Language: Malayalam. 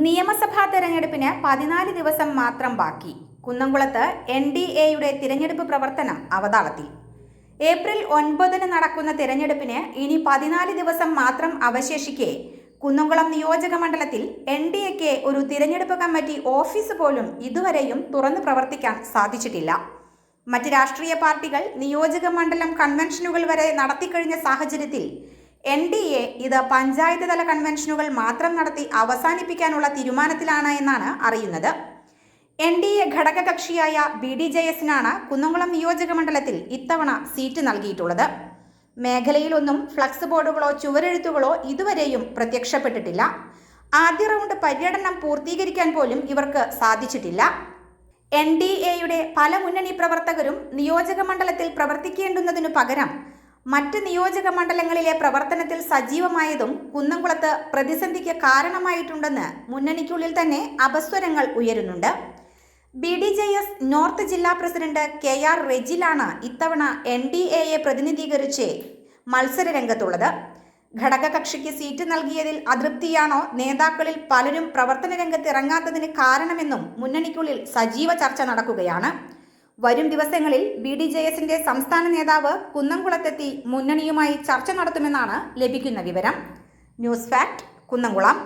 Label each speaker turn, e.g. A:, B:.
A: നിയമസഭാ തെരഞ്ഞെടുപ്പിന് 14 ദിവസം മാത്രം ബാക്കി. കുന്നംകുളത്ത് NDAയുടെ തിരഞ്ഞെടുപ്പ് പ്രവർത്തനം അവതാളത്തിൽ. ഏപ്രിൽ 9 നടക്കുന്ന തിരഞ്ഞെടുപ്പിന് ഇനി 14 ദിവസം മാത്രം അവശേഷിക്കെ കുന്നംകുളം നിയോജക മണ്ഡലത്തിൽ NDAക്ക് ഒരു തിരഞ്ഞെടുപ്പ് കമ്മിറ്റി ഓഫീസ് പോലും ഇതുവരെയും തുറന്നു പ്രവർത്തിക്കാൻ സാധിച്ചിട്ടില്ല. മറ്റ് രാഷ്ട്രീയ പാർട്ടികൾ നിയോജക മണ്ഡലം കൺവെൻഷനുകൾ വരെ നടത്തിക്കഴിഞ്ഞ സാഹചര്യത്തിൽ NDA ഇത് പഞ്ചായത്ത് തല കൺവെൻഷനുകൾ മാത്രം നടത്തി അവസാനിപ്പിക്കാനുള്ള തീരുമാനത്തിലാണ് എന്നാണ് അറിയുന്നത്. NDA ഘടകകക്ഷിയായ BDJS-നാണ് കുന്നംകുളം നിയോജക മണ്ഡലത്തിൽ ഇത്തവണ സീറ്റ് നൽകിയിട്ടുള്ളത്. മേഖലയിലൊന്നും ഫ്ലക്സ് ബോർഡുകളോ ചുവരെഴുത്തുകളോ ഇതുവരെയും പ്രത്യക്ഷപ്പെട്ടിട്ടില്ല. ആദ്യ റൗണ്ട് പര്യടനം പൂർത്തീകരിക്കാൻ പോലും ഇവർക്ക് സാധിച്ചിട്ടില്ല. NDAയുടെ പല മുന്നണി പ്രവർത്തകരും നിയോജക മണ്ഡലത്തിൽ പ്രവർത്തിക്കേണ്ടുന്നതിനു പകരം മറ്റ് നിയോജക മണ്ഡലങ്ങളിലെ പ്രവർത്തനത്തിൽ സജീവമായതും കുന്നംകുളത്ത് പ്രതിസന്ധിക്ക് കാരണമായിട്ടുണ്ടെന്ന് മുന്നണിക്കുള്ളിൽ തന്നെ അപസ്വരങ്ങൾ ഉയരുന്നുണ്ട്. BDJS നോർത്ത് ജില്ലാ പ്രസിഡന്റ് KR റെജിലാണ് ഇത്തവണ NDAയെ പ്രതിനിധീകരിച്ച് മത്സര രംഗത്തുള്ളത്. ഘടകകക്ഷിക്ക് സീറ്റ് നൽകിയതിൽ അതൃപ്തിയാണോ നേതാക്കളിൽ പലരും പ്രവർത്തന രംഗത്ത് ഇറങ്ങാത്തതിന് കാരണമെന്നും മുന്നണിക്കുള്ളിൽ സജീവ ചർച്ച നടക്കുകയാണ്. വരും ദിവസങ്ങളിൽ BDJS-ന്റെ സംസ്ഥാന നേതാവ് കുന്നംകുളത്തെത്തി മുന്നണിയുമായി ചർച്ച നടത്തുമെന്നാണ് ലഭിക്കുന്ന വിവരം. News fact, Kunnamkulam.